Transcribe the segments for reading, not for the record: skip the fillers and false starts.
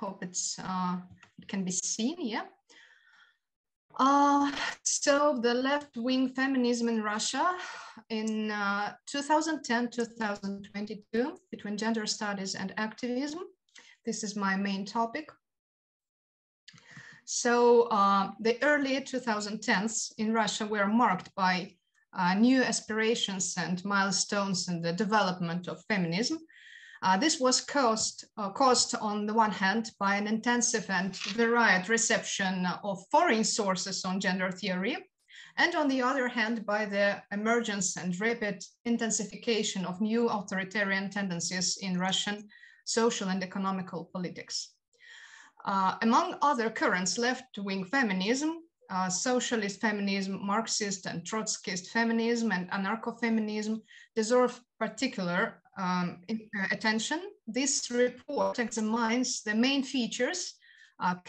Hope it's it can be seen. Yeah. So the left-wing feminism in Russia in 2010-2022 between gender studies and activism. This is my main topic. So the early 2010s in Russia were marked by new aspirations and milestones in the development of feminism. This was caused on the one hand by an intensive and varied reception of foreign sources on gender theory, and on the other hand by the emergence and rapid intensification of new authoritarian tendencies in Russian social and economical politics. Among other currents, left-wing feminism, socialist feminism, Marxist and Trotskyist feminism, and anarcho-feminism deserve particular attention. This report examines the main features,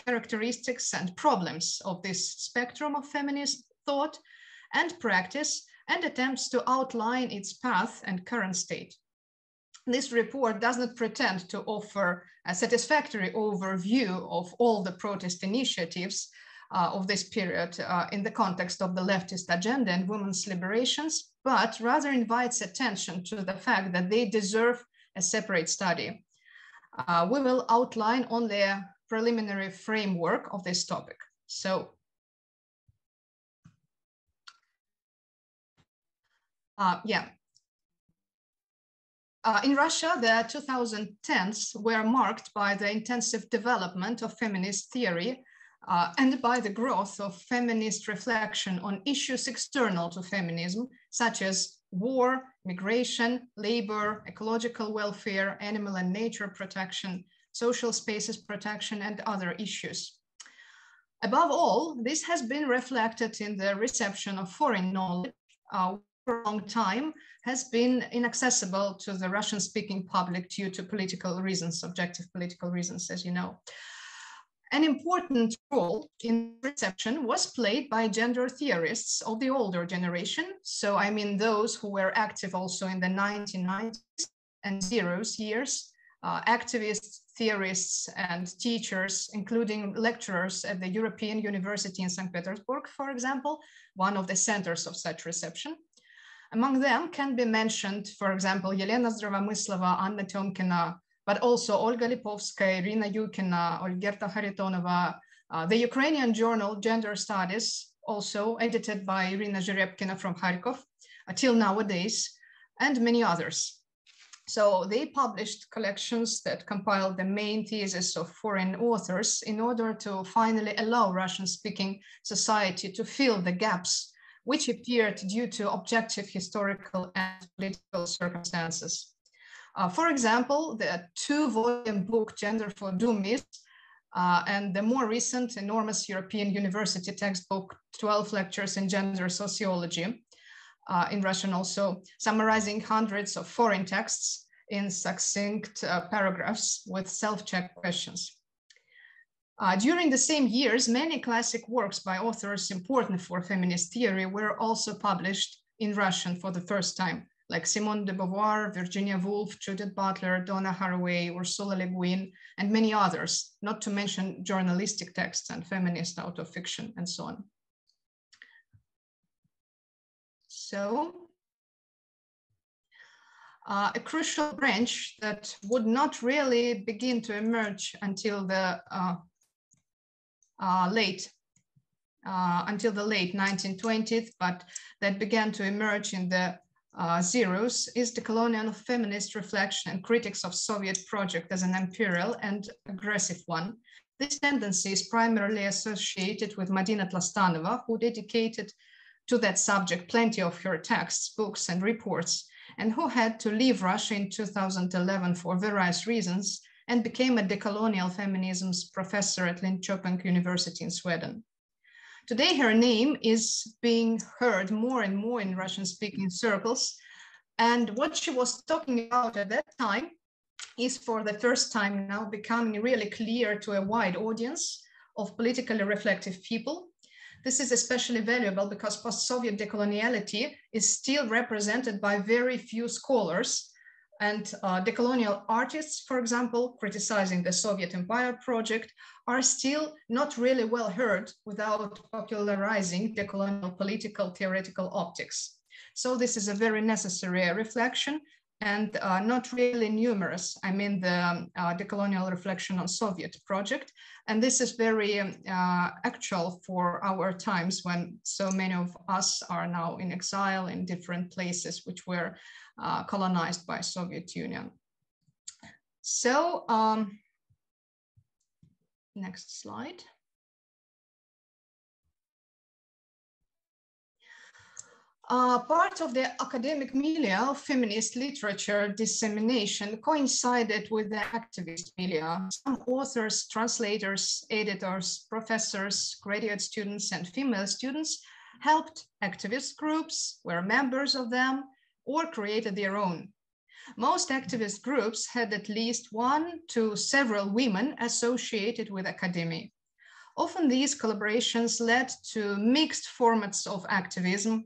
characteristics, and problems of this spectrum of feminist thought and practice, and attempts to outline its path and current state. This report does not pretend to offer a satisfactory overview of all the protest initiatives of this period in the context of the leftist agenda and women's liberations, but rather invites attention to the fact that they deserve a separate study. We will outline only a preliminary framework of this topic. So, in Russia, the 2010s were marked by the intensive development of feminist theory and by the growth of feminist reflection on issues external to feminism, such as war, migration, labor, ecological welfare, animal and nature protection, social spaces protection, and other issues. Above all, this has been reflected in the reception of foreign knowledge, for a long time has been inaccessible to the Russian-speaking public due to political reasons, objective political reasons, as you know. An important role in reception was played by gender theorists of the older generation. So I mean those who were active also in the 1990s and zeros years, activists, theorists, and teachers, including lecturers at the European University in St. Petersburg, for example, one of the centers of such reception. Among them can be mentioned, for example, Yelena Zdravomyslova, Anna Temkina, but also Olga Lipovskaya, Irina Yukina, Olgerta Haritonova, the Ukrainian journal Gender Studies, also edited by Irina Zherebkina from Kharkov, till nowadays, and many others. So they published collections that compiled the main theses of foreign authors in order to finally allow Russian-speaking society to fill the gaps which appeared due to objective historical and political circumstances. For example, the two-volume book Gender for Dummies and the more recent enormous European university textbook 12 Lectures in Gender Sociology, in Russian also, summarizing hundreds of foreign texts in succinct paragraphs with self-check questions. During the same years, many classic works by authors important for feminist theory were also published in Russian for the first time, like Simone de Beauvoir, Virginia Woolf, Judith Butler, Donna Haraway, Ursula Le Guin, and many others, not to mention journalistic texts and feminist autofiction and so on. So, a crucial branch that would not really begin to emerge until the late 1920s, but that began to emerge in the zeros, is the colonial feminist reflection and critics of Soviet project as an imperial and aggressive one. This tendency is primarily associated with Madina Tlastanova, who dedicated to that subject plenty of her texts, books, and reports, and who had to leave Russia in 2011 for various reasons, and became a decolonial feminism's professor at Linköping University in Sweden. Today, her name is being heard more and more in Russian-speaking circles, and what she was talking about at that time is for the first time now becoming really clear to a wide audience of politically reflective people. This is especially valuable because post-Soviet decoloniality is still represented by very few scholars And decolonial artists, for example, criticizing the Soviet Empire project, are still not really well heard without popularizing decolonial political theoretical optics. So this is a very necessary reflection and not really numerous. I mean, the decolonial reflection on Soviet project. And this is very actual for our times when so many of us are now in exile in different places which were colonized by Soviet Union. So, next slide. Part of the academic milieu of feminist literature dissemination coincided with the activist milieu. Some authors, translators, editors, professors, graduate students, and female students helped activist groups, were members of them, or created their own. Most activist groups had at least one to several women associated with academia. Often these collaborations led to mixed formats of activism.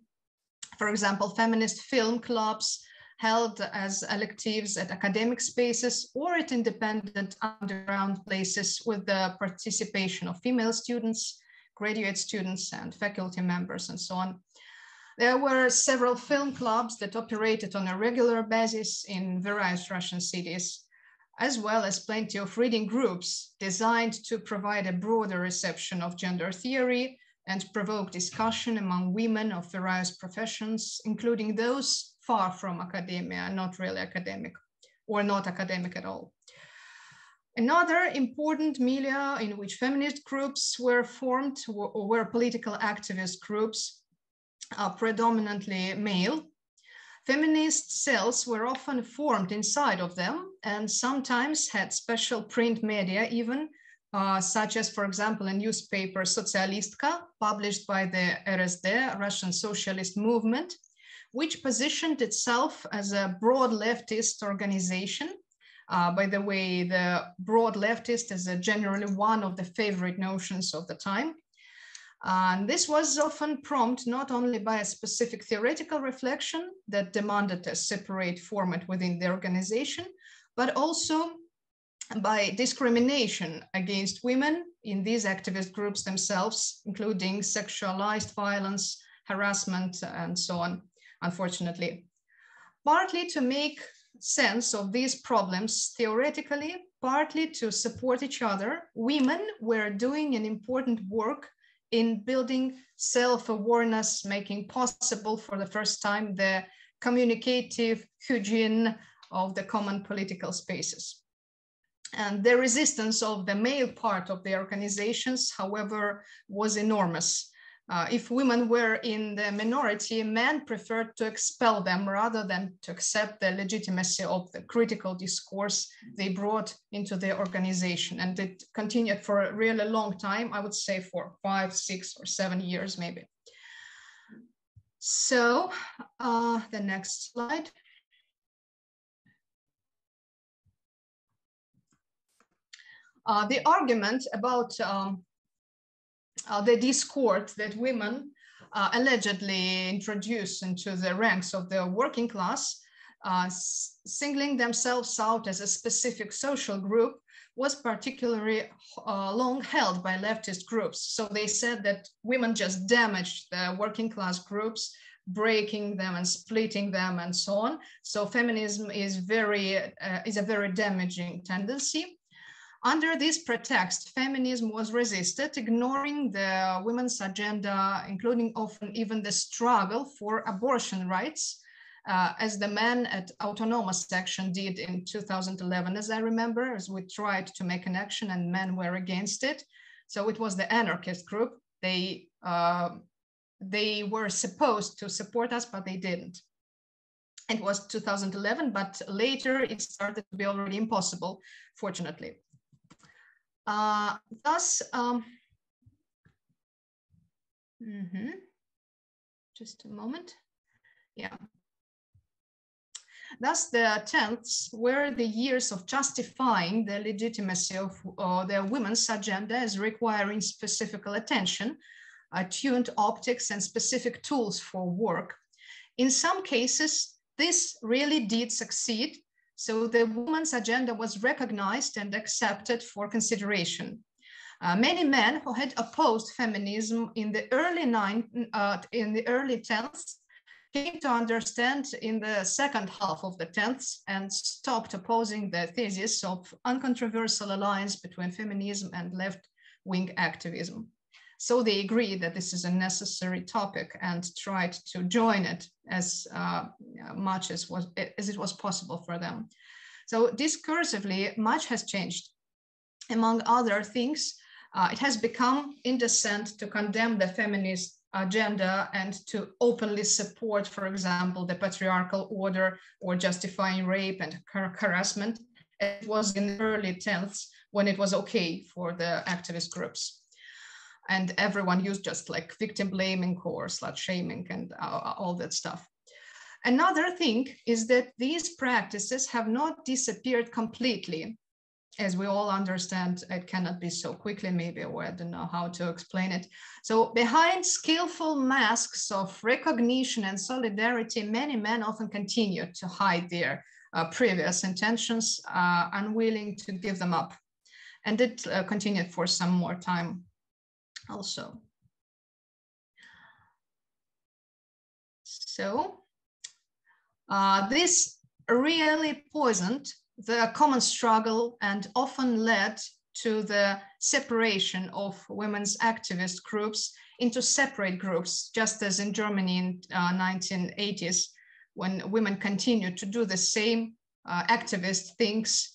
For example, feminist film clubs held as electives at academic spaces or at independent underground places with the participation of female students, graduate students, and faculty members, and so on. There were several film clubs that operated on a regular basis in various Russian cities, as well as plenty of reading groups designed to provide a broader reception of gender theory and provoke discussion among women of various professions, including those far from academia, not really academic, or not academic at all. Another important milieu in which feminist groups were formed were political activist groups, predominantly male. Feminist cells were often formed inside of them and sometimes had special print media even, such as, for example, a newspaper Socialistka, published by the RSD, Russian Socialist Movement, which positioned itself as a broad leftist organization. By the way, the broad leftist is generally one of the favorite notions of the time. And this was often prompted not only by a specific theoretical reflection that demanded a separate format within the organization, but also by discrimination against women in these activist groups themselves, including sexualized violence, harassment, and so on, unfortunately. Partly to make sense of these problems theoretically, partly to support each other, women were doing an important work in building self-awareness, making possible for the first time the communicative hygiene of the common political spaces. And the resistance of the male part of the organizations, however, was enormous. If women were in the minority, men preferred to expel them rather than to accept the legitimacy of the critical discourse they brought into the organization. And it continued for a really long time, I would say for 5, 6, or 7 years, maybe. So the next slide. The argument about the discord that women allegedly introduced into the ranks of the working class, singling themselves out as a specific social group, was particularly long held by leftist groups. So they said that women just damaged the working class groups, breaking them and splitting them and so on. So feminism is a very damaging tendency. Under this pretext, feminism was resisted, ignoring the women's agenda, including often even the struggle for abortion rights, as the men at Autonomous Action did in 2011, as I remember, as we tried to make an action and men were against it. So it was the anarchist group. They were supposed to support us, but they didn't. It was 2011, but later it started to be already impossible, fortunately. Thus, just a moment. Yeah. Thus, the 10th were the years of justifying the legitimacy of the women's agenda as requiring specific attention, tuned optics, and specific tools for work. In some cases, this really did succeed, So the women's agenda was recognized and accepted for consideration. Many men who had opposed feminism in the early 10th came to understand in the second half of the 10th and stopped opposing the thesis of uncontroversial alliance between feminism and left-wing activism. So they agreed that this is a necessary topic and tried to join it as much as it was possible for them. So discursively, much has changed. Among other things, it has become indecent to condemn the feminist agenda and to openly support, for example, the patriarchal order or justifying rape and harassment. It was in the early 10th when it was okay for the activist groups. And everyone used just like victim blaming or slut shaming and all that stuff. Another thing is that these practices have not disappeared completely. As we all understand, it cannot be so quickly, maybe, or I don't know how to explain it. So behind skillful masks of recognition and solidarity, many men often continue to hide their previous intentions, unwilling to give them up. And it continued for some more time also. So this really poisoned the common struggle and often led to the separation of women's activist groups into separate groups, just as in Germany in 1980s, when women continued to do the same activist things,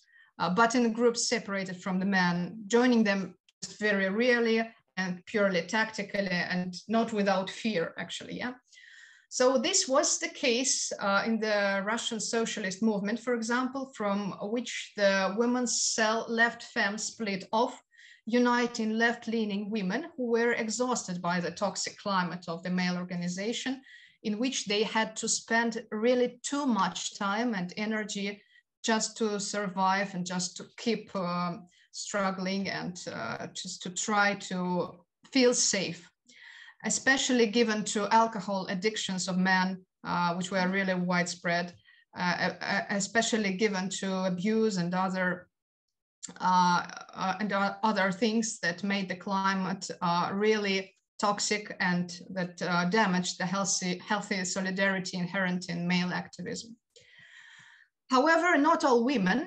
but in groups separated from the men, joining them just very rarely and purely tactically and not without fear, actually, yeah. So this was the case in the Russian socialist movement, for example, from which the women's cell Left Fem split off, uniting left-leaning women who were exhausted by the toxic climate of the male organization, in which they had to spend really too much time and energy just to survive and just to keep struggling and just to try to feel safe, especially given to alcohol addictions of men, which were really widespread, especially given to abuse and other things that made the climate really toxic and that damaged the healthy solidarity inherent in male activism. However, not all women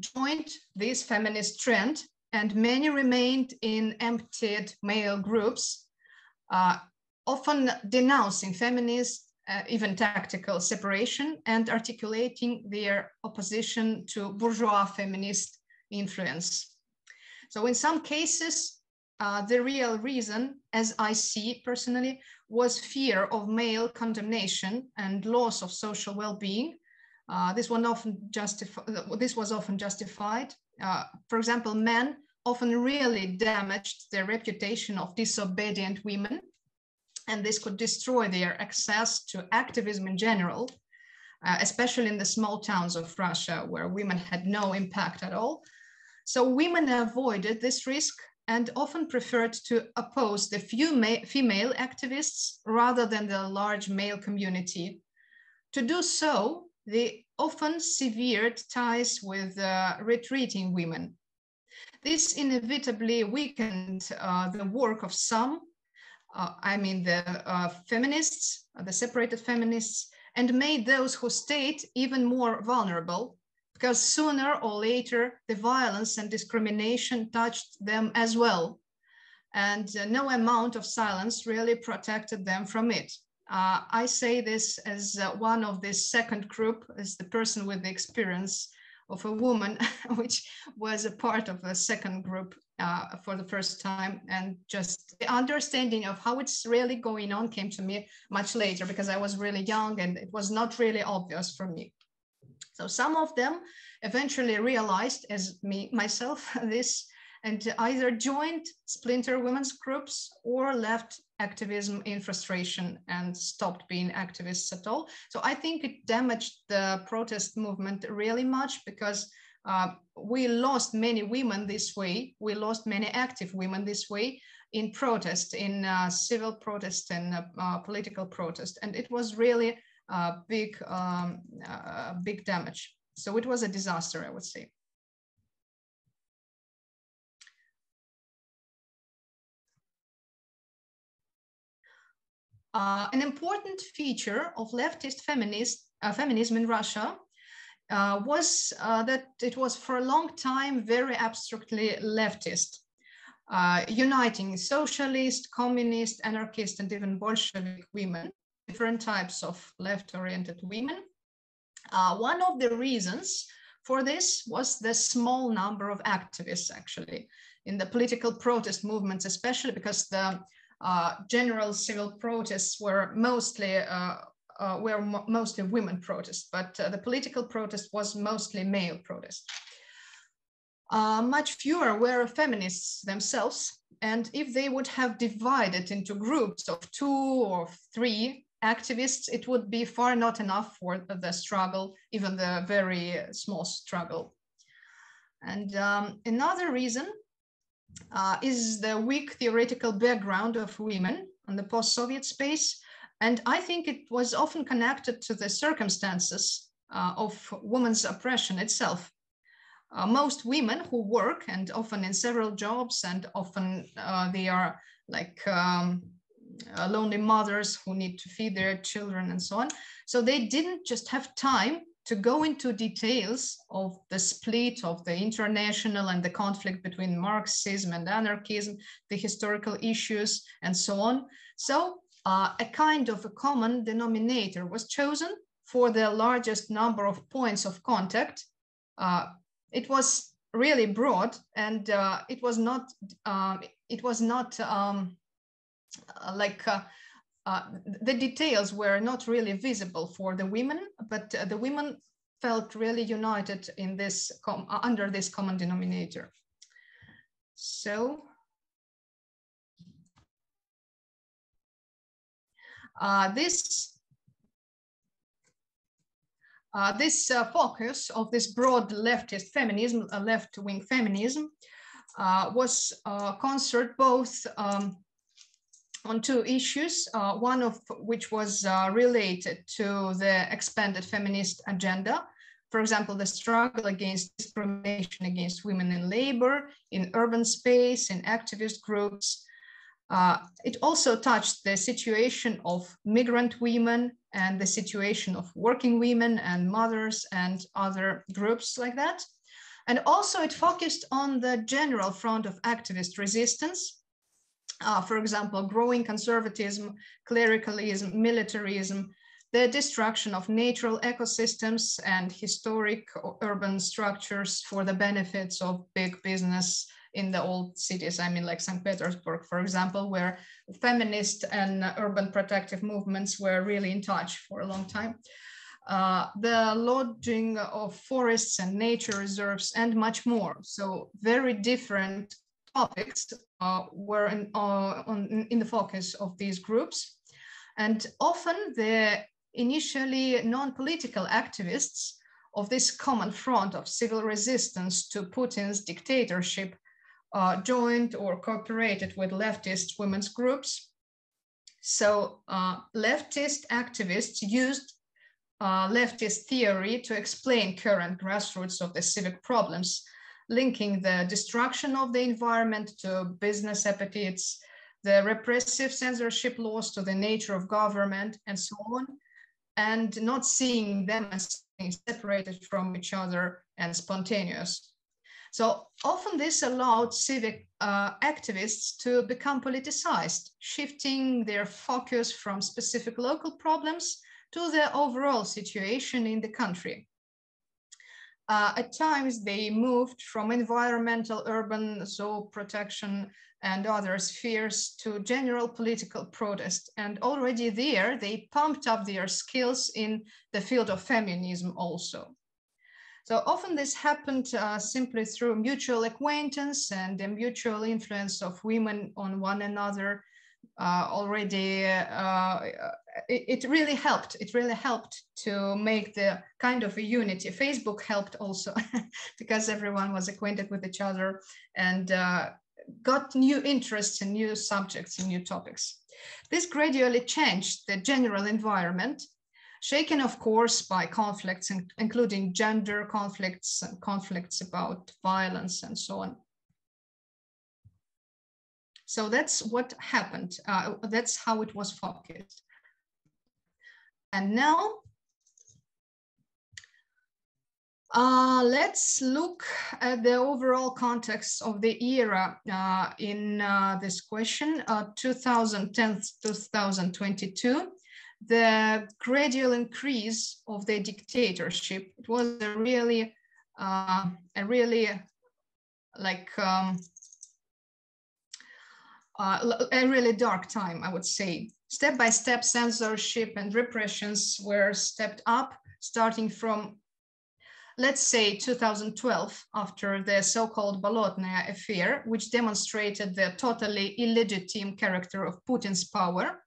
joined this feminist trend, and many remained in emptied male groups, often denouncing feminist, even tactical separation and articulating their opposition to bourgeois feminist influence. So in some cases, the real reason, as I see personally, was fear of male condemnation and loss of social well-being. This was often justified. For example, men often really damaged the reputation of disobedient women, and this could destroy their access to activism in general, especially in the small towns of Russia where women had no impact at all. So women avoided this risk and often preferred to oppose the few female activists rather than the large male community. To do so, they often severed ties with retreating women. This inevitably weakened the work of some, the feminists, the separated feminists, and made those who stayed even more vulnerable, because sooner or later the violence and discrimination touched them as well. And no amount of silence really protected them from it. I say this as one of this second group, as the person with the experience of a woman, which was a part of the second group for the first time. And just the understanding of how it's really going on came to me much later, because I was really young and it was not really obvious for me. So some of them eventually realized, as myself, this, and either joined splinter women's groups or left activism in frustration and stopped being activists at all. So I think it damaged the protest movement really much, because we lost many women this way. We lost many active women this way in protest, in civil protest and political protest. And it was really big damage. So it was a disaster, I would say. An important feature of leftist feminism in Russia was that it was for a long time very abstractly leftist, uniting socialist, communist, anarchist, and even Bolshevik women, different types of left-oriented women. One of the reasons for this was the small number of activists, actually, in the political protest movements, especially because the general civil protests were mostly women protests, but the political protest was mostly male protest. Much fewer were feminists themselves, and if they would have divided into groups of 2 or 3 activists, it would be far not enough for the struggle, even the very small struggle. And another reason is the weak theoretical background of women on the post-Soviet space. And I think it was often connected to the circumstances of women's oppression itself. Most women who work, and often in several jobs, and often they are like lonely mothers who need to feed their children and so on. So they didn't just have time to go into details of the split of the international and the conflict between Marxism and anarchism, the historical issues, and so on. So a kind of a common denominator was chosen for the largest number of points of contact. It was really broad, and it was not the details were not really visible for the women, but the women felt really united in this under this common denominator. So this focus of this broad leftist feminism, left-wing feminism, was concerned both on 2 issues, one of which was related to the expanded feminist agenda. For example, the struggle against discrimination against women in labor, in urban space, in activist groups. It also touched the situation of migrant women and the situation of working women and mothers and other groups like that. And also it focused on the general front of activist resistance. For example, growing conservatism, clericalism, militarism, the destruction of natural ecosystems and historic urban structures for the benefits of big business in the old cities. I mean, like St. Petersburg, for example, where feminist and urban protective movements were really in touch for a long time. The lodging of forests and nature reserves, and much more. So very different topics were in the focus of these groups. And often the initially non-political activists of this common front of civil resistance to Putin's dictatorship joined or cooperated with leftist women's groups. So leftist activists used leftist theory to explain current grassroots of the civic problems, linking the destruction of the environment to business appetites, the repressive censorship laws to the nature of government, and so on, and not seeing them as separated from each other and spontaneous. So often this allowed civic activists to become politicized, shifting their focus from specific local problems to the overall situation in the country. At times they moved from environmental, urban, soil protection and other spheres to general political protest. And already there, they pumped up their skills in the field of feminism also. So often this happened simply through mutual acquaintance and the mutual influence of women on one another. It really helped. It really helped to make the kind of a unity. Facebook helped also because everyone was acquainted with each other and got new interests in new subjects and new topics. This gradually changed the general environment. shaken, of course, by conflicts, including gender conflicts and conflicts about violence and so on. So that's what happened. That's how it was focused. And now, let's look at the overall context of the era in this question, 2010-2022. The gradual increase of the dictatorship. It was a really dark time, I would say. Step-by-step censorship and repressions were stepped up, starting from, let's say, 2012, after the so-called Bolotnaya affair, which demonstrated the totally illegitimate character of Putin's power,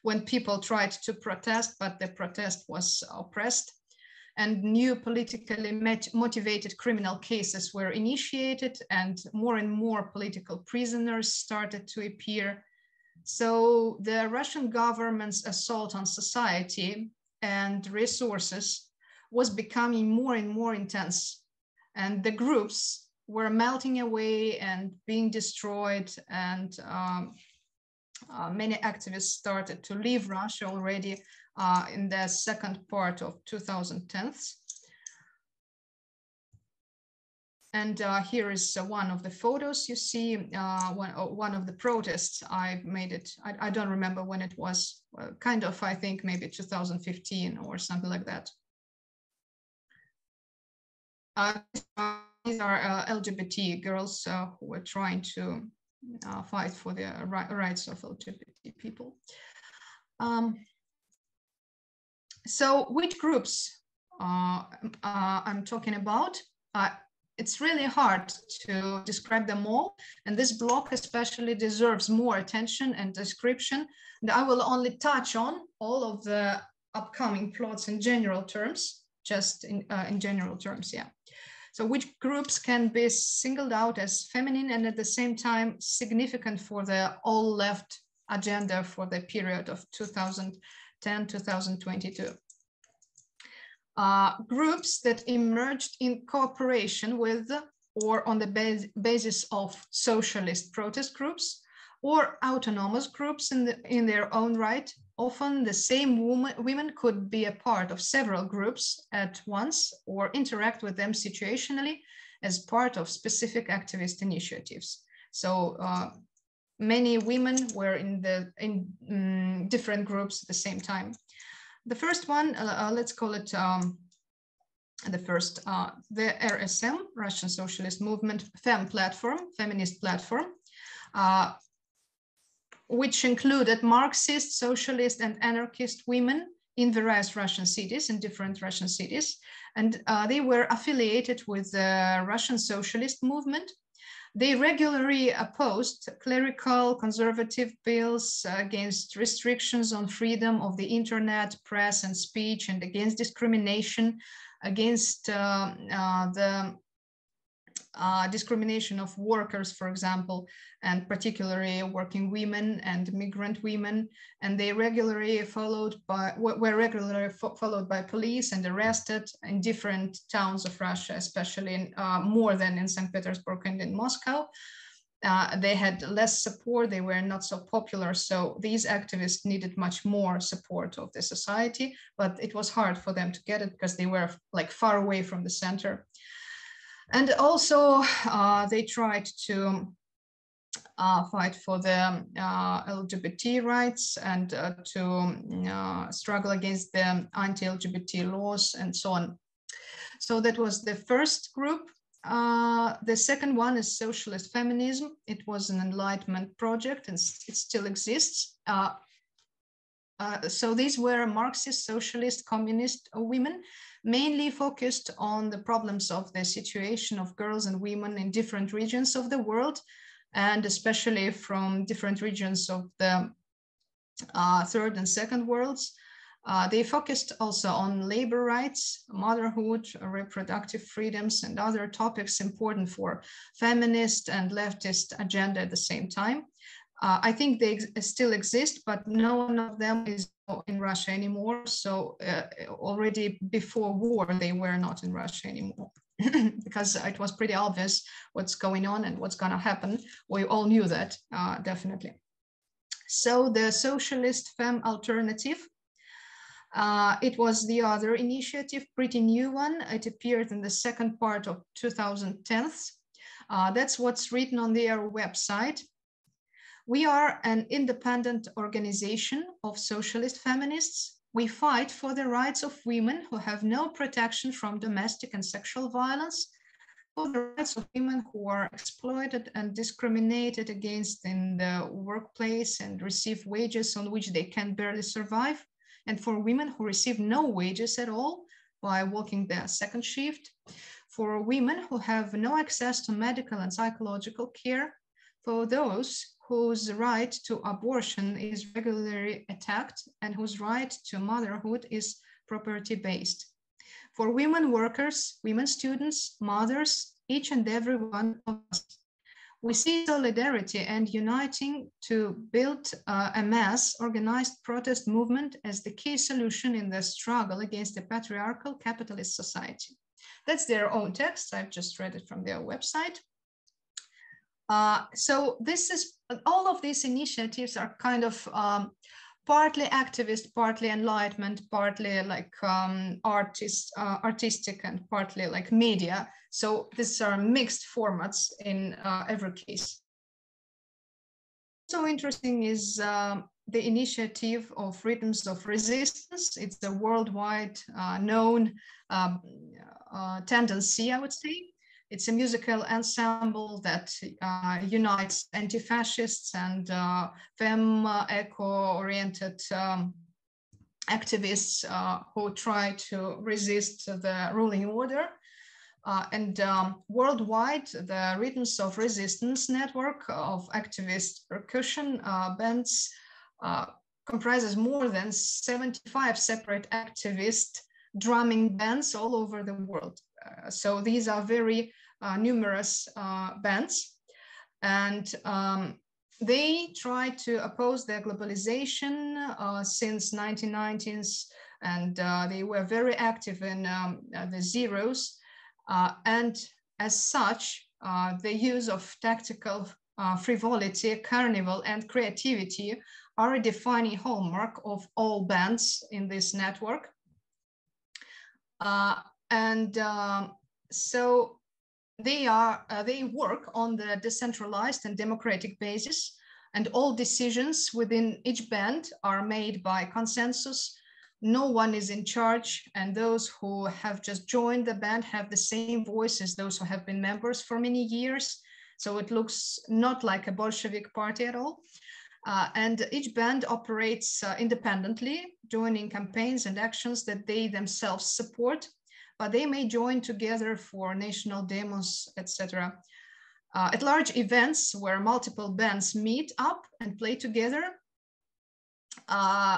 when people tried to protest, but the protest was oppressed, and new politically motivated criminal cases were initiated, and more political prisoners started to appear. So the Russian government's assault on society and resources was becoming more and more intense, and the groups were melting away and being destroyed, and many activists started to leave Russia already in the second part of 2010s. And here is one of the photos you see, one of the protests. I made it, I don't remember when it was, kind of, I think maybe 2015 or something like that. These are LGBT girls who were trying to fight for the rights of LGBT people. So which groups I'm talking about? It's really hard to describe them all, and this block especially deserves more attention and description. And I will only touch on all of the upcoming plots in general terms, just in general terms, yeah. So which groups can be singled out as feminine and at the same time significant for the all left agenda for the period of 2010-2022. Groups that emerged in cooperation with or on the basis of socialist protest groups or autonomous groups in their own right. Often the same women could be a part of several groups at once or interact with them situationally as part of specific activist initiatives. So many women were in different groups at the same time. The first one, let's call it the RSM, Russian Socialist Movement, Feminist platform, which included Marxist, socialist, and anarchist women in various Russian cities, in different Russian cities. And they were affiliated with the Russian Socialist movement. They regularly opposed clerical conservative bills against restrictions on freedom of the internet, press, and speech, and against discrimination, against the discrimination of workers, for example, and particularly working women and migrant women. And they were regularly followed by police and arrested in different towns of Russia, especially more than in St. Petersburg and in Moscow. They had less support, they were not so popular, so these activists needed much more support of the society, but it was hard for them to get it because they were like far away from the center. And also they tried to fight for the LGBT rights and to struggle against the anti-LGBT laws and so on. So that was the first group. The second one is socialist feminism. It was an enlightenment project and it still exists. So these were Marxist, socialist, communist women, mainly focused on the problems of the situation of girls and women in different regions of the world, and especially from different regions of the third and second worlds. They focused also on labor rights, motherhood, reproductive freedoms, and other topics important for feminist and leftist agenda at the same time. I think they still exist, but none of them is in Russia anymore. So already before war, they were not in Russia anymore because it was pretty obvious what's going on and what's going to happen. We all knew that, definitely. So the socialist femme alternative, it was the other initiative, pretty new one. It appeared in the second part of 2010s. That's what's written on their website. We are an independent organization of socialist feminists. We fight for the rights of women who have no protection from domestic and sexual violence, for the rights of women who are exploited and discriminated against in the workplace and receive wages on which they can barely survive, and for women who receive no wages at all by working their second shift, for women who have no access to medical and psychological care, for those whose right to abortion is regularly attacked and whose right to motherhood is property-based. For women workers, women students, mothers, each and every one of us. We see solidarity and uniting to build a mass organized protest movement as the key solution in the struggle against the patriarchal capitalist society. That's their own text. I've just read it from their website. So this is, all of these initiatives are kind of partly activist, partly enlightenment, partly like artistic, and partly like media. So these are mixed formats in every case. So interesting is the initiative of Rhythms of Resistance. It's a worldwide known tendency, I would say. It's a musical ensemble that unites anti-fascists and femme eco-oriented activists who try to resist the ruling order. And worldwide, the Rhythms of Resistance network of activist percussion bands comprises more than 75 separate activist drumming bands all over the world. So these are very numerous bands, and they try to oppose the globalization since 1990s, and they were very active in the zeros, and as such, the use of tactical frivolity, carnival, and creativity are a defining hallmark of all bands in this network. So they work on the decentralized and democratic basis, and all decisions within each band are made by consensus. No one is in charge, and those who have just joined the band have the same voice as those who have been members for many years. So it looks not like a Bolshevik party at all. And each band operates independently, joining campaigns and actions that they themselves support, but they may join together for national demos, etc. At large events where multiple bands meet up and play together,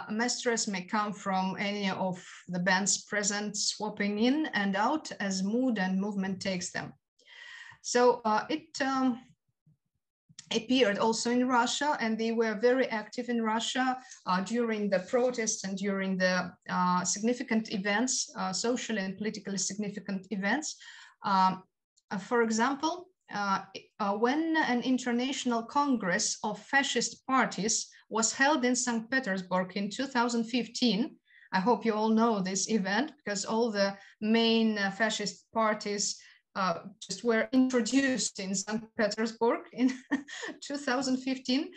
maestros may come from any of the bands present, swapping in and out as mood and movement takes them. So it appeared also in Russia, and they were very active in Russia during the protests and during the significant events, socially and politically significant events. For example, when an international congress of fascist parties was held in St. Petersburg in 2015, I hope you all know this event because all the main fascist parties just were introduced in St. Petersburg in 2015.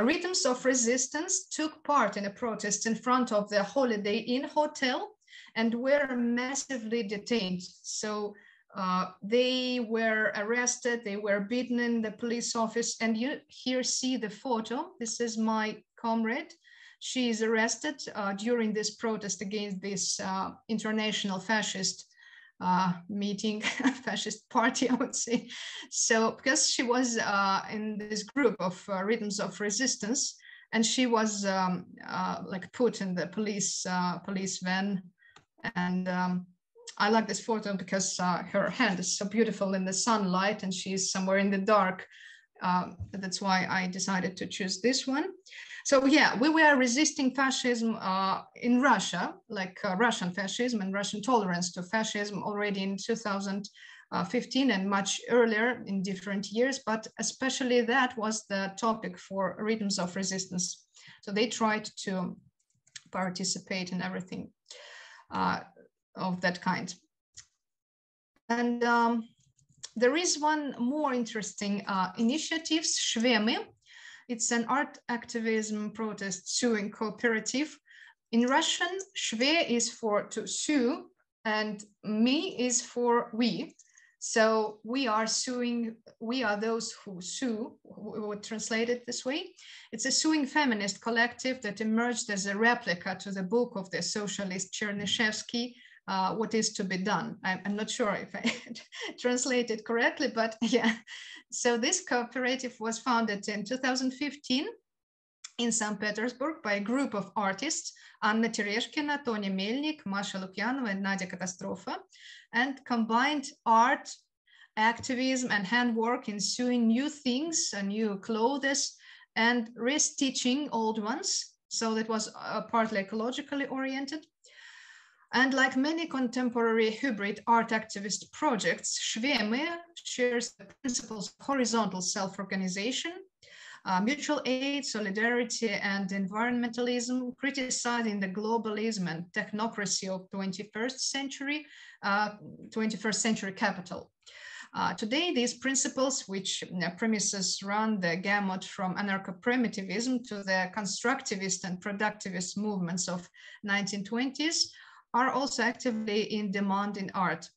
Rhythms of Resistance took part in a protest in front of the Holiday Inn hotel and were massively detained. So they were arrested, they were beaten in the police office, and you here see the photo. This is my comrade. She is arrested during this protest against this international fascist meeting, fascist party, I would say. So because she was in this group of Rhythms of Resistance, and she was like put in the police van, and I like this photo because her hand is so beautiful in the sunlight and she's somewhere in the dark. That's why I decided to choose this one. So yeah, we were resisting fascism in Russia, like Russian fascism and Russian tolerance to fascism already in 2015 and much earlier in different years, but especially that was the topic for rhythms of resistance. So they tried to participate in everything of that kind. And there is one more interesting initiative, Shvemy. It's an art activism protest suing cooperative. In Russian, Shve is for to sue and me is for we. So we are suing, we are those who sue, we would translate it this way. It's a suing feminist collective that emerged as a replica to the book of the socialist Chernyshevsky, What is to be done. I'm not sure if I translated correctly, but yeah. So this cooperative was founded in 2015 in St. Petersburg by a group of artists, Anna Tereshkina, Tony Melnik, Masha Lukyanova, and Nadia Katastrofa, and combined art, activism, and handwork in sewing new things, new clothes, and restitching old ones. So that was partly ecologically oriented. And like many contemporary hybrid art activist projects, Shvemy shares the principles of horizontal self-organization, mutual aid, solidarity, and environmentalism, criticizing the globalism and technocracy of 21st century capital. Today, these principles, which premises run the gamut from anarcho-primitivism to the constructivist and productivist movements of 1920s, are also actively in demand in art.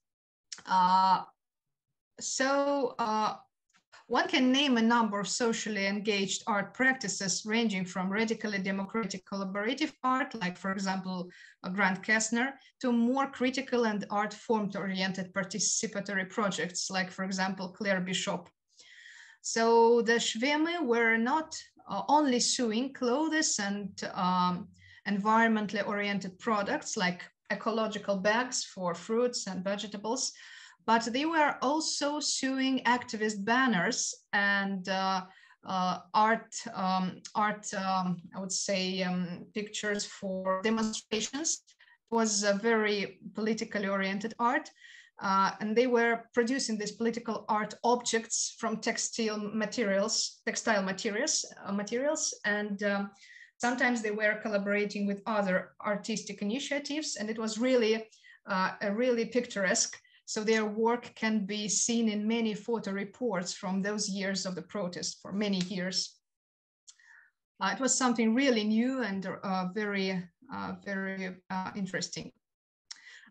One can name a number of socially engaged art practices ranging from radically democratic collaborative art, like for example, Grant Kestner, to more critical and art form-oriented participatory projects, like for example, Claire Bishop. So the Shvemy were not only suing clothes and environmentally oriented products like ecological bags for fruits and vegetables, but they were also suing activist banners and art, I would say, pictures for demonstrations. It was a very politically oriented art. And they were producing these political art objects from textile materials, and sometimes they were collaborating with other artistic initiatives, and it was really really picturesque. So their work can be seen in many photo reports from those years of the protest for many years. It was something really new and very interesting.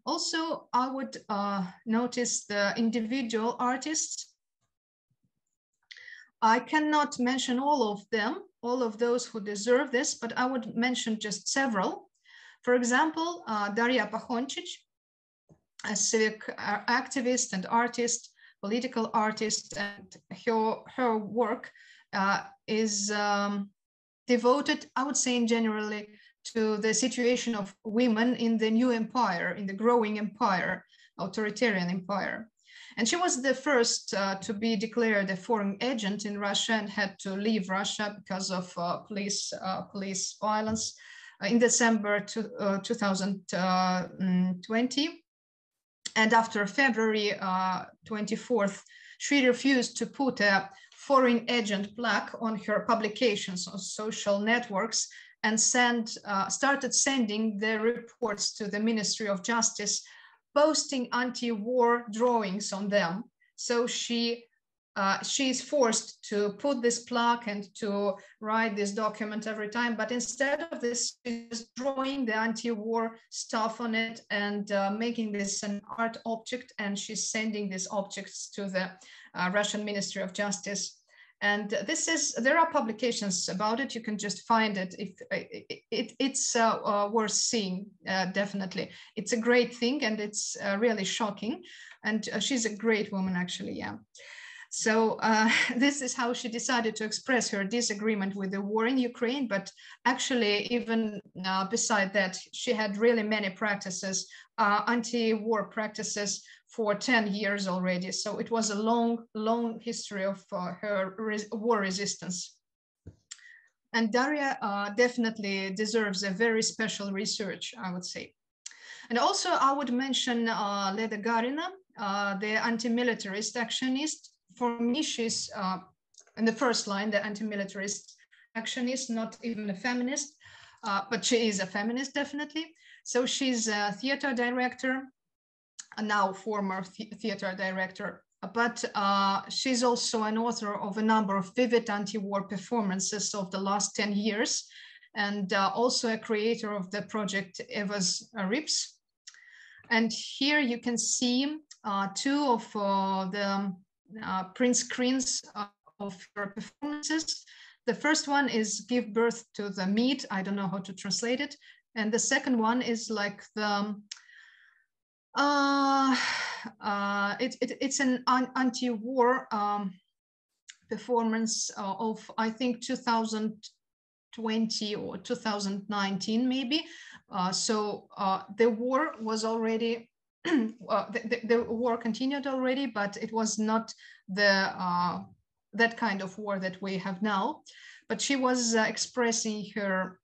Also, I would notice the individual artists. I cannot mention all of them, all of those who deserve this, but I would mention just several. For example, Daria Pakhonchich, a civic activist and artist, political artist, and her work is devoted, I would say, in generally to the situation of women in the new empire, in the growing empire, authoritarian empire. And she was the first to be declared a foreign agent in Russia and had to leave Russia because of police violence in December 2020. And after February 24th, she refused to put a foreign agent plaque on her publications on social networks and started sending the reports to the Ministry of Justice, posting anti-war drawings on them. So she is forced to put this plaque and to write this document every time. But instead of this, she's drawing the anti-war stuff on it and making this an art object. And she's sending these objects to the Russian Ministry of Justice. And there are publications about it. You can just find it. It's worth seeing, definitely. It's a great thing and it's really shocking. And she's a great woman, actually, yeah. So this is how she decided to express her disagreement with the war in Ukraine. But actually, even beside that, she had really many practices, anti-war practices for 10 years already. So it was a long history of her war resistance. And Daria definitely deserves a very special research, I would say. And also I would mention Leda Garina, the anti-militarist actionist. For me, she's in the first line, the anti-militarist actionist, not even a feminist, but she is a feminist, definitely. So she's a theater director, now former theater director, but she's also an author of a number of vivid anti-war performances of the last 10 years, and also a creator of the project Eva's Rips. And here you can see two of the print screens of her performances. The first one is Give Birth to the Meat. I don't know how to translate it. And the second one is like the, it's an anti-war performance of, I think, 2020 or 2019, maybe. So the war was already, the war continued already, but it was not the that kind of war that we have now. But she was expressing her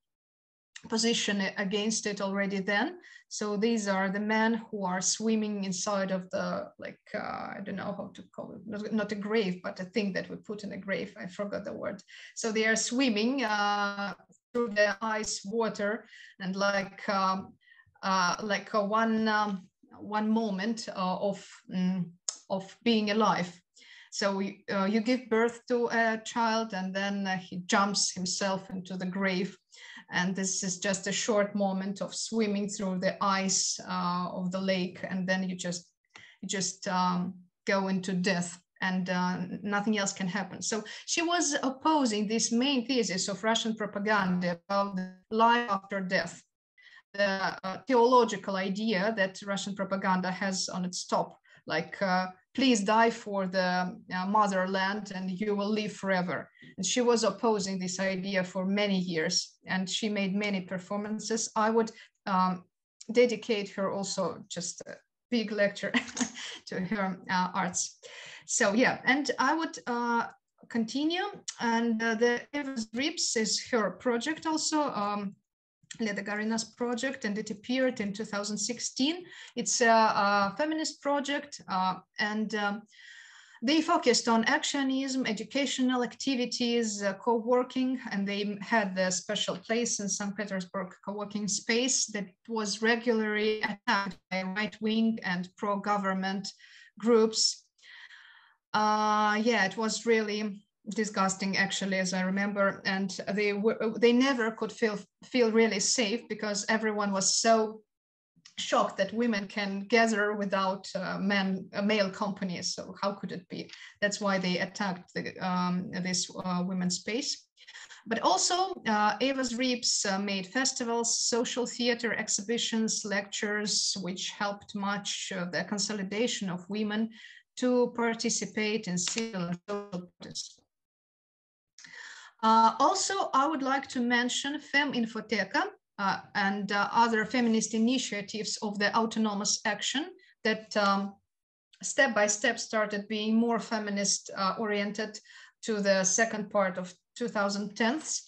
position against it already then. So these are the men who are swimming inside of the, like, I don't know how to call it, not a grave, but a thing that we put in a grave. I forgot the word. So they are swimming through the ice water, and like one moment of being alive. So you give birth to a child, and then he jumps himself into the grave. And this is just a short moment of swimming through the ice of the lake, and then you just go into death, and nothing else can happen. So she was opposing this main thesis of Russian propaganda about life after death, the theological idea that Russian propaganda has on its top, like please die for the motherland and you will live forever. And she was opposing this idea for many years, and she made many performances. I would dedicate her also just a big lecture to her arts. So yeah, and I would continue, and the Eva's Rips is her project also, Leda Garina's project, and it appeared in 2016. It's a feminist project, and they focused on actionism, educational activities, co-working, and they had a special place in St. Petersburg co-working space that was regularly attacked by right-wing and pro-government groups. Yeah, it was really disgusting, actually, as I remember, and they never could feel really safe, because everyone was so shocked that women can gather without male companies. So how could it be? That's why they attacked this women's space. But also Eva's Rips made festivals, social theater exhibitions, lectures, which helped much the consolidation of women to participate in civil and social protests. Also, I would like to mention Feminfoteca and other feminist initiatives of the autonomous action that step by step started being more feminist oriented to the second part of 2010s.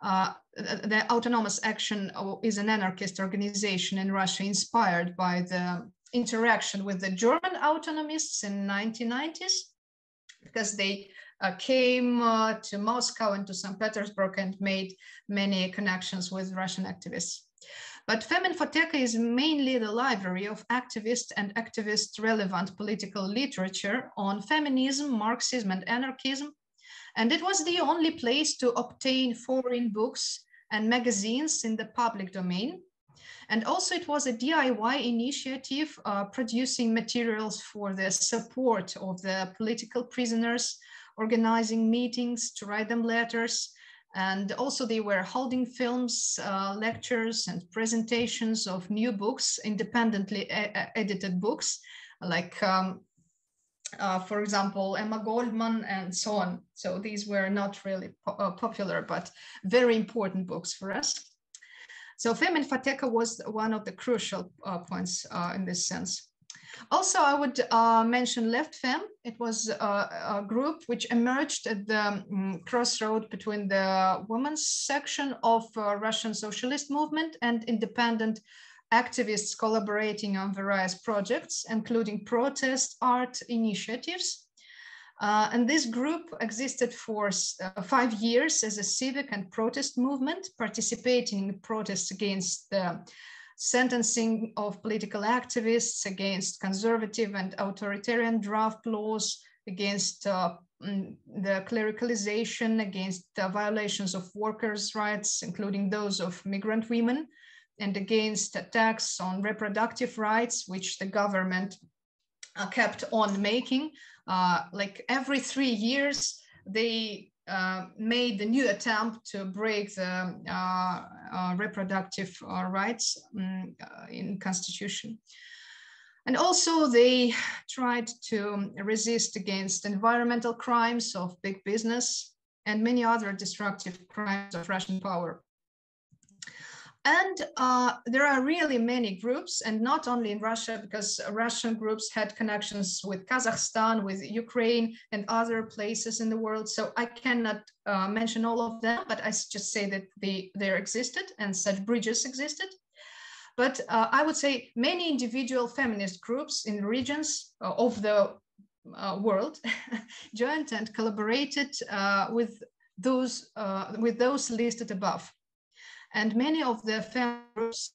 The autonomous action is an anarchist organization in Russia inspired by the interaction with the German autonomists in 1990s, because they came to Moscow and to St. Petersburg and made many connections with Russian activists. But Feminfoteca is mainly the library of activist and activist relevant political literature on feminism, Marxism, and anarchism. And it was the only place to obtain foreign books and magazines in the public domain. And also it was a DIY initiative producing materials for the support of the political prisoners, organizing meetings to write them letters. And also they were holding films, lectures, and presentations of new books, independently edited books, like, for example, Emma Goldman and so on. So these were not really popular, but very important books for us. So Feminfoteca was one of the crucial points in this sense. Also, I would mention Left Fem. It was a group which emerged at the crossroad between the women's section of Russian socialist movement and independent activists collaborating on various projects, including protest art initiatives. And this group existed for 5 years as a civic and protest movement, participating in protests against the sentencing of political activists, against conservative and authoritarian draft laws, against the clericalization, against violations of workers' rights, including those of migrant women, and against attacks on reproductive rights, which the government kept on making. Like every 3 years, they made the new attempt to break the reproductive rights in constitution. And also they tried to resist against environmental crimes of big business and many other destructive crimes of Russian power. And there are really many groups, and not only in Russia, because Russian groups had connections with Kazakhstan, with Ukraine, and other places in the world. So I cannot mention all of them, but I just say that they existed and such bridges existed. But I would say many individual feminist groups in regions of the world joined and collaborated with those listed above. And many of the feminist groups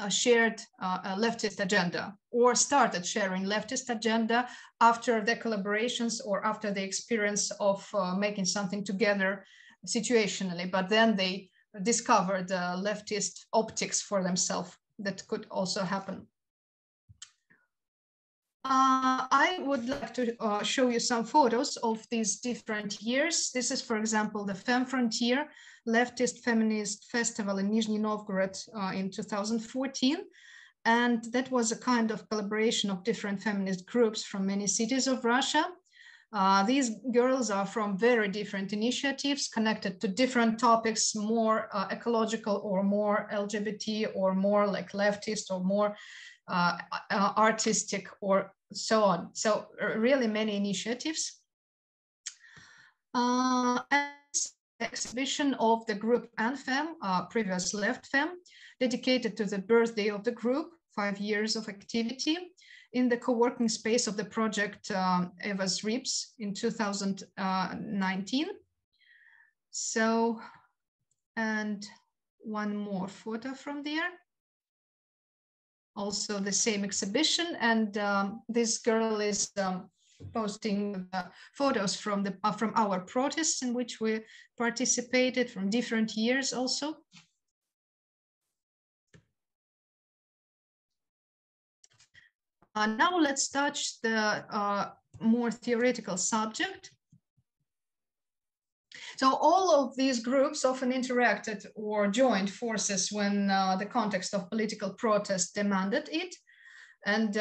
shared a leftist agenda or started sharing leftist agenda after the collaborations or after the experience of making something together situationally. But then they discovered leftist optics for themselves that could also happen. I would like to show you some photos of these different years. This is, for example, the Femme Frontier leftist feminist festival in Nizhny Novgorod in 2014. And that was a kind of collaboration of different feminist groups from many cities of Russia. These girls are from very different initiatives connected to different topics, more ecological or more LGBT or more like leftist or more artistic or so on. So really many initiatives. And exhibition of the group ANFEM, previous Left Fem, dedicated to the birthday of the group, 5 years of activity, in the co-working space of the project Eva's Ribs in 2019. So, and one more photo from there. Also the same exhibition, and this girl is posting photos from our protests in which we participated from different years also. Now let's touch the more theoretical subject. So all of these groups often interacted or joined forces when the context of political protest demanded it. And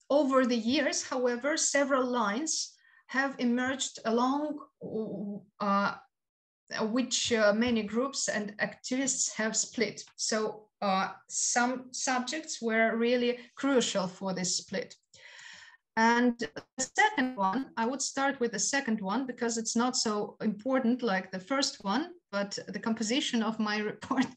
over the years, however, several lines have emerged along which many groups and activists have split. So some subjects were really crucial for this split. And the second one, I would start with the second one because it's not so important like the first one, but the composition of my report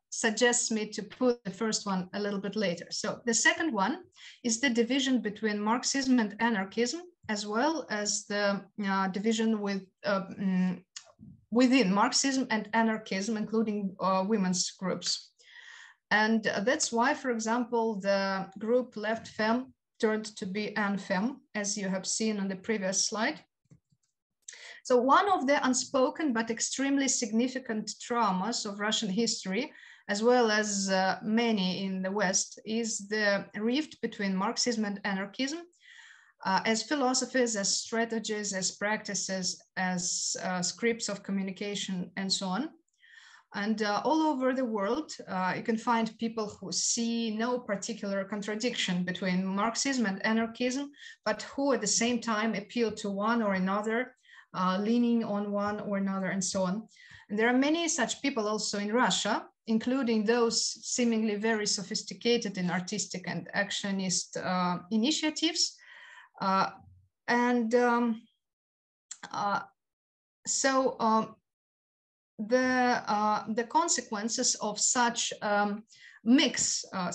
suggests me to put the first one a little bit later. So the second one is the division between Marxism and anarchism, as well as the division within Marxism and anarchism, including women's groups. And that's why, for example, the group Left Fem turned to be ANFEM, as you have seen on the previous slide. So one of the unspoken but extremely significant traumas of Russian history, as well as many in the West, is the rift between Marxism and anarchism as philosophies, as strategies, as practices, as scripts of communication, and so on. And all over the world, you can find people who see no particular contradiction between Marxism and anarchism, but who at the same time appeal to one or another, leaning on one or another, and so on. And there are many such people also in Russia. including those seemingly very sophisticated in artistic and actionist initiatives. The consequences of such mix, a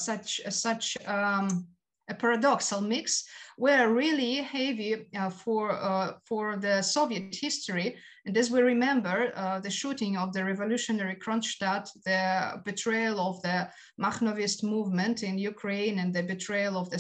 paradoxal mix, were really heavy for the Soviet history. And as we remember, the shooting of the revolutionary Kronstadt, the betrayal of the Makhnovist movement in Ukraine, and the betrayal of the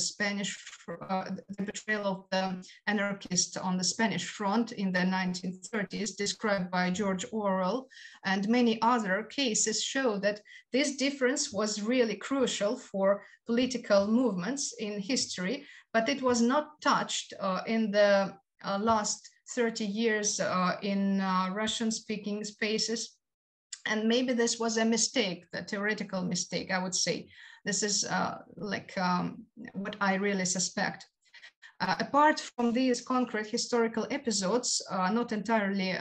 anarchists on the Spanish front in the 1930s, described by George Orwell, and many other cases show that this difference was really crucial for political movements in history, but it was not touched in the last 30 years in Russian-speaking spaces. And maybe this was a mistake, a theoretical mistake, I would say. This is what I really suspect. Apart from these concrete historical episodes, not entirely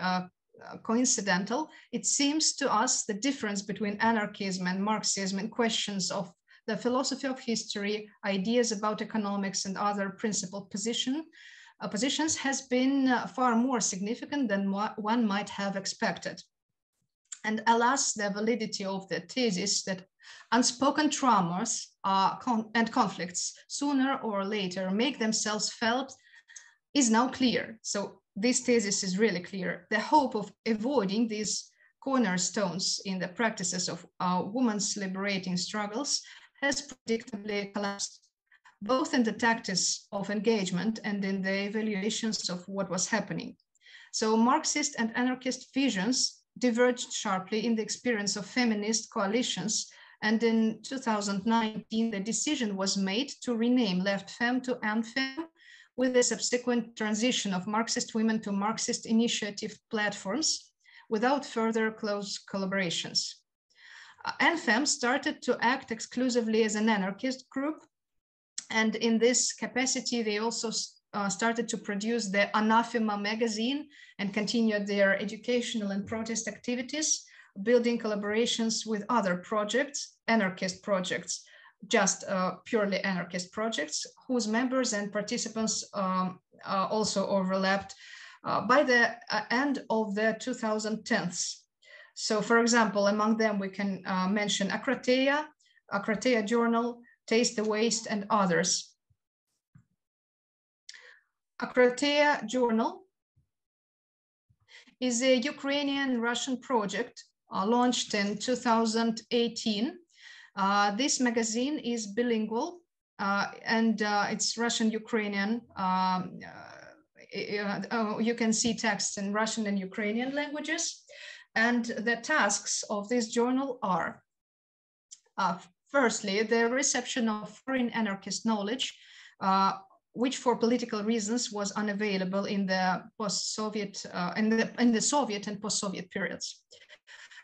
coincidental, it seems to us the difference between anarchism and Marxism in questions of the philosophy of history, ideas about economics, and other principled positions has been far more significant than one might have expected. And alas, the validity of the thesis that unspoken traumas and conflicts sooner or later make themselves felt is now clear. So this thesis is really clear. The hope of avoiding these cornerstones in the practices of women's liberating struggles has predictably collapsed, both in the tactics of engagement and in the evaluations of what was happening. So Marxist and anarchist visions diverged sharply in the experience of feminist coalitions, and in 2019, the decision was made to rename Left Fem to ANFEM, with the subsequent transition of Marxist women to Marxist initiative platforms without further close collaborations. ANFEM started to act exclusively as an anarchist group, and in this capacity, they also started to produce the Anathema magazine and continued their educational and protest activities, building collaborations with other projects, anarchist projects, just purely anarchist projects, whose members and participants also overlapped by the end of the 2010s. So, for example, among them we can mention Akrateia Journal, Taste the Waste, and others. Akrateia Journal is a Ukrainian-Russian project launched in 2018. This magazine is bilingual and it's Russian-Ukrainian. You can see texts in Russian and Ukrainian languages. And the tasks of this journal are, firstly, the reception of foreign anarchist knowledge, which for political reasons was unavailable in the post-Soviet, in the Soviet and post-Soviet periods.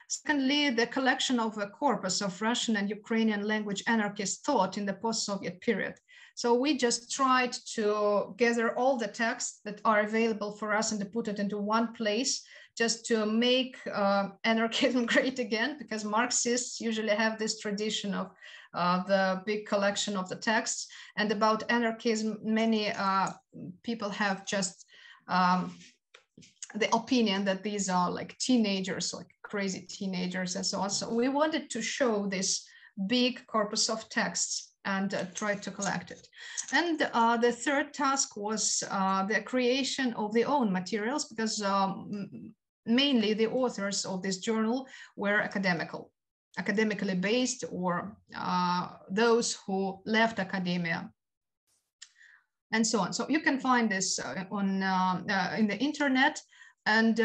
Secondly, the collection of a corpus of Russian and Ukrainian language anarchist thought in the post-Soviet period. So we just tried to gather all the texts that are available for us and to put it into one place, just to make anarchism great again, because Marxists usually have this tradition of the big collection of the texts. And about anarchism, many people have just the opinion that these are like teenagers, like crazy teenagers and so on. So we wanted to show this big corpus of texts and tried to collect it. And the third task was the creation of the own materials, because mainly the authors of this journal were academically based, or those who left academia, and so on. So you can find this on in the internet. And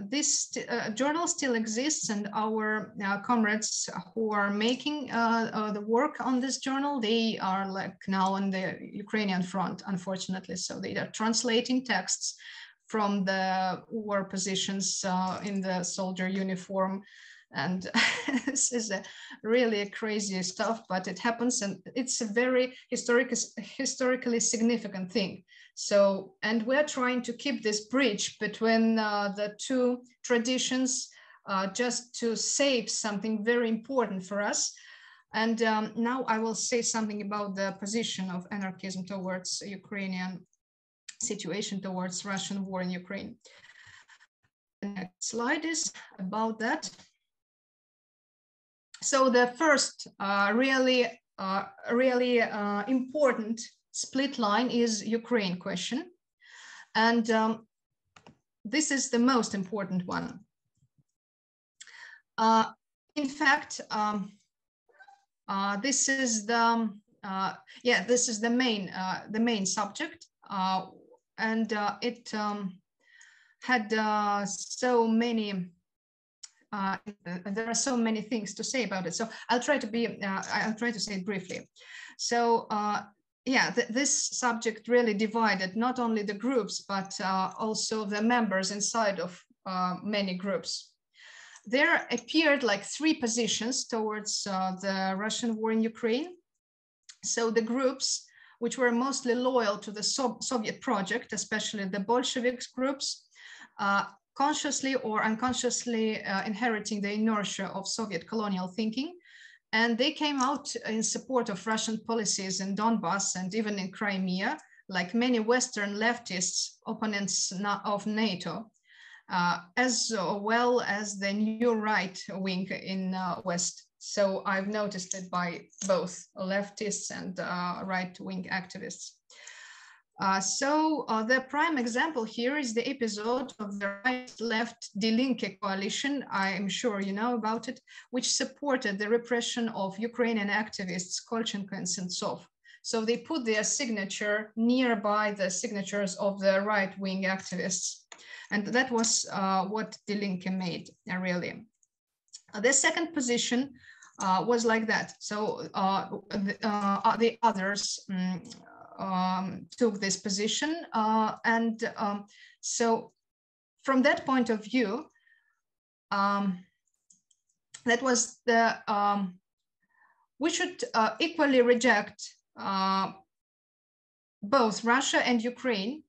this journal still exists, and our comrades who are making the work on this journal, they are like now on the Ukrainian front, unfortunately. So they are translating texts from the war positions in the soldier uniform. And this is really crazy stuff, but it happens, and it's a very historically significant thing. So, and we're trying to keep this bridge between the two traditions just to save something very important for us. And now I will say something about the position of anarchism towards Ukrainian situation, towards Russian war in Ukraine. The next slide is about that. So the first really important split line is Ukraine question. And this is the most important one. In fact, this is the main subject, and it had so many. There are so many things to say about it. So I'll try to say it briefly. So this subject really divided not only the groups but also the members inside of many groups. There appeared like three positions towards the Russian war in Ukraine. So the groups which were mostly loyal to the Soviet project, especially the Bolsheviks groups, consciously or unconsciously inheriting the inertia of Soviet colonial thinking. And they came out in support of Russian policies in Donbass and even in Crimea, like many Western leftists, opponents of NATO, as well as the new right wing in West. So I've noticed it by both leftists and right-wing activists. The prime example here is the episode of the right-left Die Linke coalition. I am sure you know about it, which supported the repression of Ukrainian activists Kolchenko and Sentsov. So they put their signature nearby the signatures of the right-wing activists. And that was what Die Linke made, really. The second position was like that. So the others took this position. So from that point of view, that was the, we should equally reject both Russia and Ukraine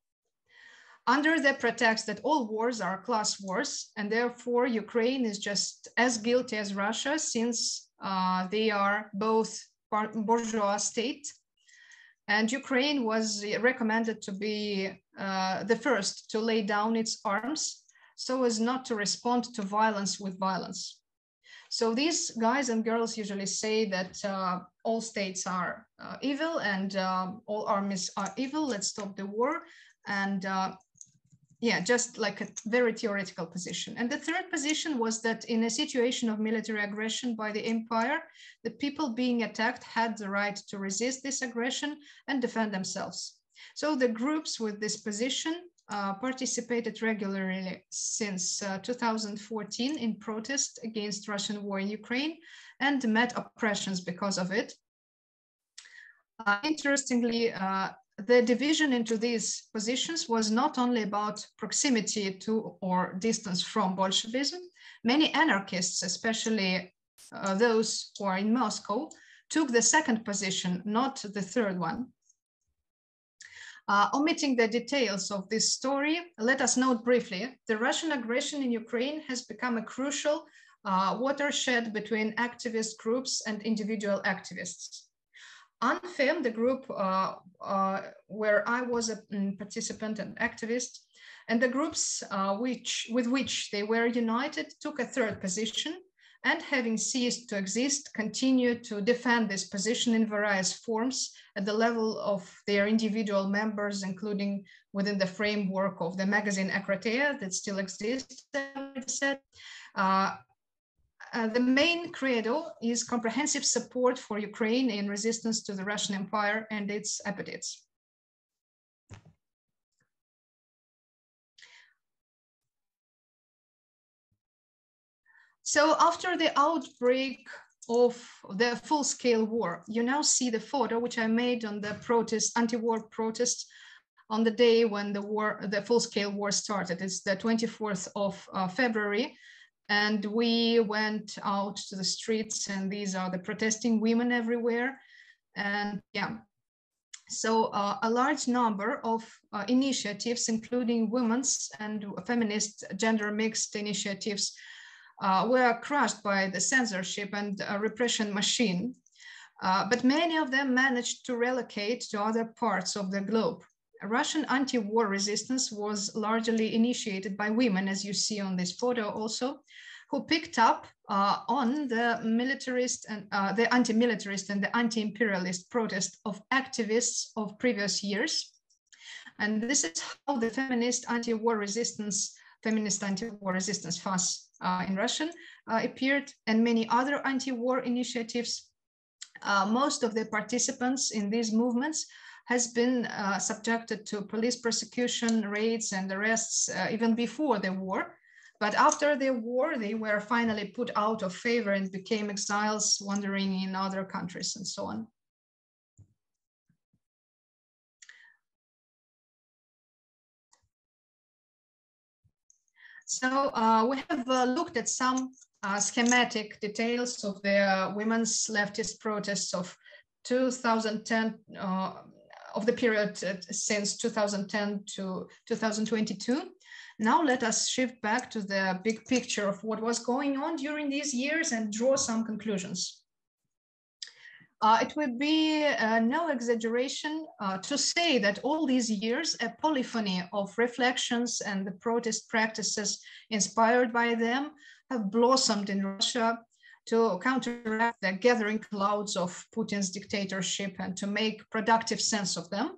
under the pretext that all wars are class wars, and therefore Ukraine is just as guilty as Russia, since they are both bourgeois state. And Ukraine was recommended to be the first to lay down its arms so as not to respond to violence with violence. So these guys and girls usually say that all states are evil and all armies are evil, let's stop the war. And just like a very theoretical position. And the third position was that in a situation of military aggression by the empire, the people being attacked had the right to resist this aggression and defend themselves. So the groups with this position participated regularly since 2014 in protest against Russian war in Ukraine and met oppressions because of it. Interestingly, the division into these positions was not only about proximity to or distance from Bolshevism. Many anarchists, especially those who are in Moscow, took the second position, not the third one. Omitting the details of this story, let us note briefly, the Russian aggression in Ukraine has become a crucial watershed between activist groups and individual activists. UNFEM, the group where I was a participant and activist, and the groups with which they were united took a third position, and having ceased to exist, continued to defend this position in various forms at the level of their individual members, including within the framework of the magazine Akratea that still exists. The main credo is comprehensive support for Ukraine in resistance to the Russian Empire and its appetites. So after the outbreak of the full-scale war, you now see the photo which I made on the anti-war protest on the day when the full-scale war started. It's the 24th of February. And we went out to the streets, and these are the protesting women everywhere. And so a large number of initiatives, including women's and feminist gender mixed initiatives, were crushed by the censorship and repression machine, but many of them managed to relocate to other parts of the globe. Russian anti-war resistance was largely initiated by women, as you see on this photo also, who picked up on the militarist and the anti-militarist and the anti-imperialist protest of activists of previous years. And this is how the feminist anti-war resistance FAS in Russian appeared, and many other anti-war initiatives. Most of the participants in these movements has been subjected to police persecution, raids, and arrests even before the war. But after the war, they were finally put out of favor and became exiles wandering in other countries and so on. So we have looked at some schematic details of the women's leftist protests of 2010, of the period since 2010 to 2022. Now let us shift back to the big picture of what was going on during these years and draw some conclusions. It would be no exaggeration to say that all these years, a polyphony of reflections and the protest practices inspired by them have blossomed in Russia to counteract the gathering clouds of Putin's dictatorship and to make productive sense of them.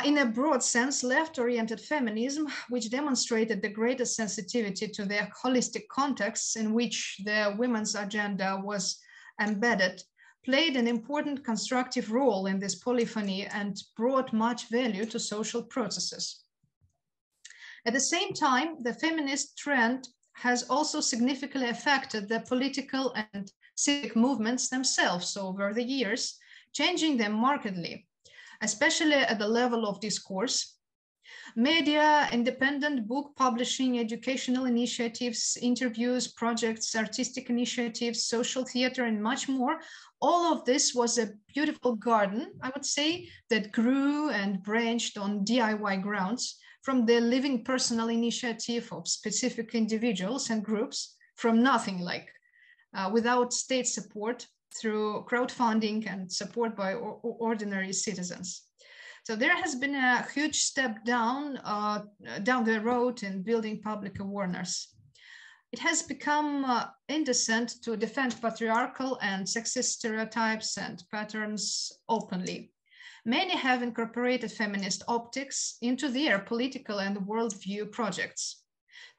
In a broad sense, left-oriented feminism, which demonstrated the greatest sensitivity to the holistic contexts in which the women's agenda was embedded, played an important constructive role in this polyphony and brought much value to social processes. At the same time, the feminist trend has also significantly affected the political and civic movements themselves over the years, changing them markedly, especially at the level of discourse. Media, independent book publishing, educational initiatives, interviews, projects, artistic initiatives, social theater, and much more. All of this was a beautiful garden, I would say, that grew and branched on DIY grounds from the living personal initiative of specific individuals and groups from nothing, like without state support, through crowdfunding and support by ordinary citizens. So there has been a huge step down the road in building public awareness. It has become indecent to defend patriarchal and sexist stereotypes and patterns openly. Many have incorporated feminist optics into their political and worldview projects.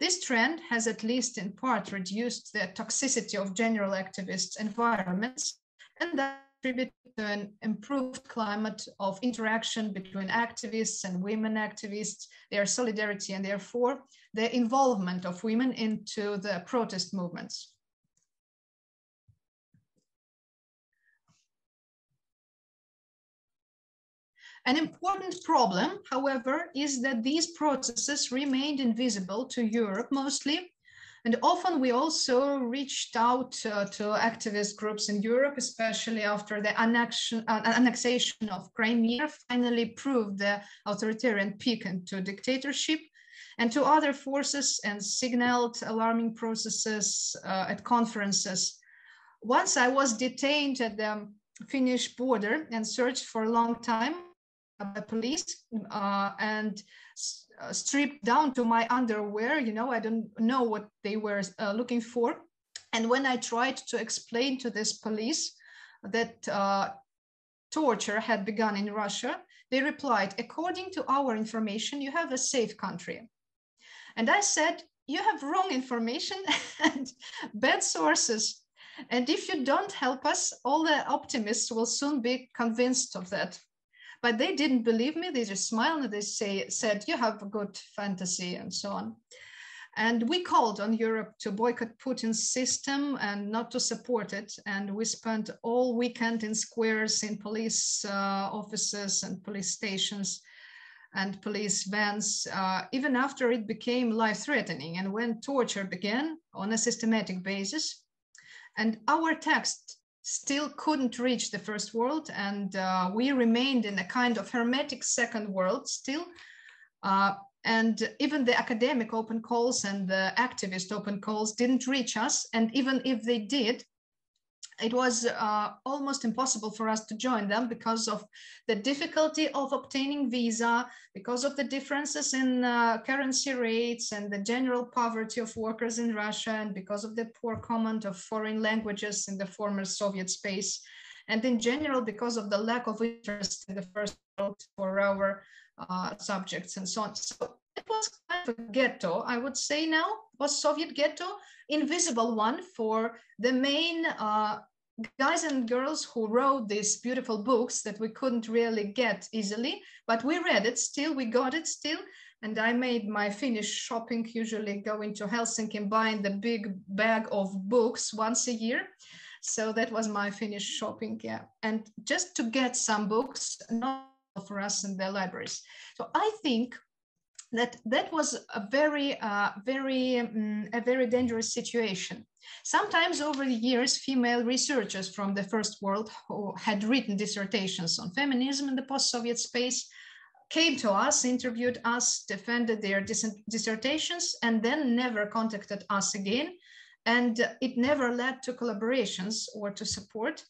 This trend has at least in part reduced the toxicity of general activist environments and that contributed to an improved climate of interaction between activists and women activists, their solidarity, and therefore the involvement of women into the protest movements. An important problem, however, is that these processes remained invisible to Europe mostly, and often we also reached out to activist groups in Europe, especially after the annexation of Crimea finally proved the authoritarian peak into dictatorship, and to other forces and signaled alarming processes at conferences. Once I was detained at the Finnish border and searched for a long time by police and stripped down to my underwear. You know, I don't know what they were looking for. And when I tried to explain to this police that torture had begun in Russia, they replied, according to our information, you have a safe country. And I said, you have wrong information and bad sources. And if you don't help us, all the optimists will soon be convinced of that. But they didn't believe me. They just smiled and they said, you have a good fantasy and so on. And we called on Europe to boycott Putin's system and not to support it. And we spent all weekend in squares, in police offices and police stations and police vans, even after it became life-threatening and when torture began on a systematic basis. And our text still couldn't reach the first world, and we remained in a kind of hermetic second world still. And even the academic open calls and the activist open calls didn't reach us. And even if they did, it was almost impossible for us to join them because of the difficulty of obtaining visa, because of the differences in currency rates and the general poverty of workers in Russia, and because of the poor command of foreign languages in the former Soviet space, and in general because of the lack of interest in the first world for our subjects and so on. So it was kind of a ghetto, I would say now, was Soviet ghetto, invisible one for the main guys and girls who wrote these beautiful books that we couldn't really get easily, but we read it still, we got it still. And I made my Finnish shopping, usually going to Helsinki and buying the big bag of books once a year. So that was my Finnish shopping, yeah. And just to get some books, not for us in the libraries. So I think that was a very dangerous situation. Sometimes over the years, female researchers from the first world who had written dissertations on feminism in the post-Soviet space came to us, interviewed us, defended their dissertations, and then never contacted us again. And it never led to collaborations or to support.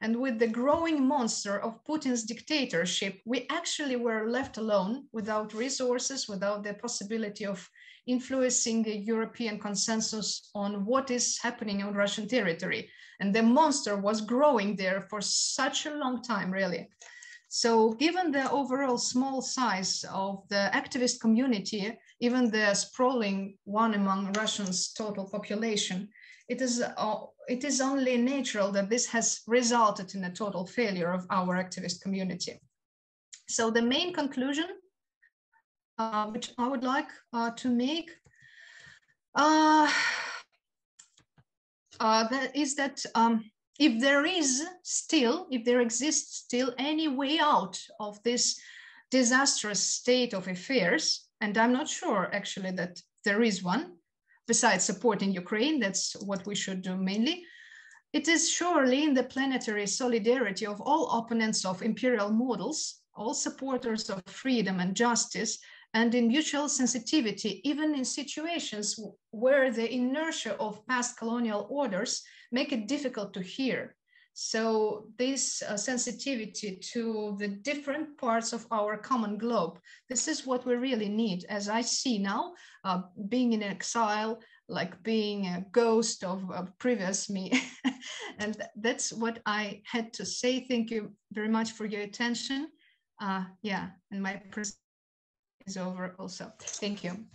And with the growing monster of Putin's dictatorship, we actually were left alone, without resources, without the possibility of influencing the European consensus on what is happening on Russian territory. And the monster was growing there for such a long time, really. So given the overall small size of the activist community, even the sprawling one among Russians' total population, it is only natural that this has resulted in a total failure of our activist community. So the main conclusion, which I would like to make, is that if there exists still any way out of this disastrous state of affairs, and I'm not sure actually that there is one, besides supporting Ukraine, that's what we should do mainly, it is surely in the planetary solidarity of all opponents of imperial models, all supporters of freedom and justice, and in mutual sensitivity, even in situations where the inertia of past colonial orders make it difficult to hear. So this sensitivity to the different parts of our common globe, this is what we really need, as I see now, being in exile, like being a ghost of a previous me. And that's what I had to say. Thank you very much for your attention. Yeah, and my presentation is over also. Thank you.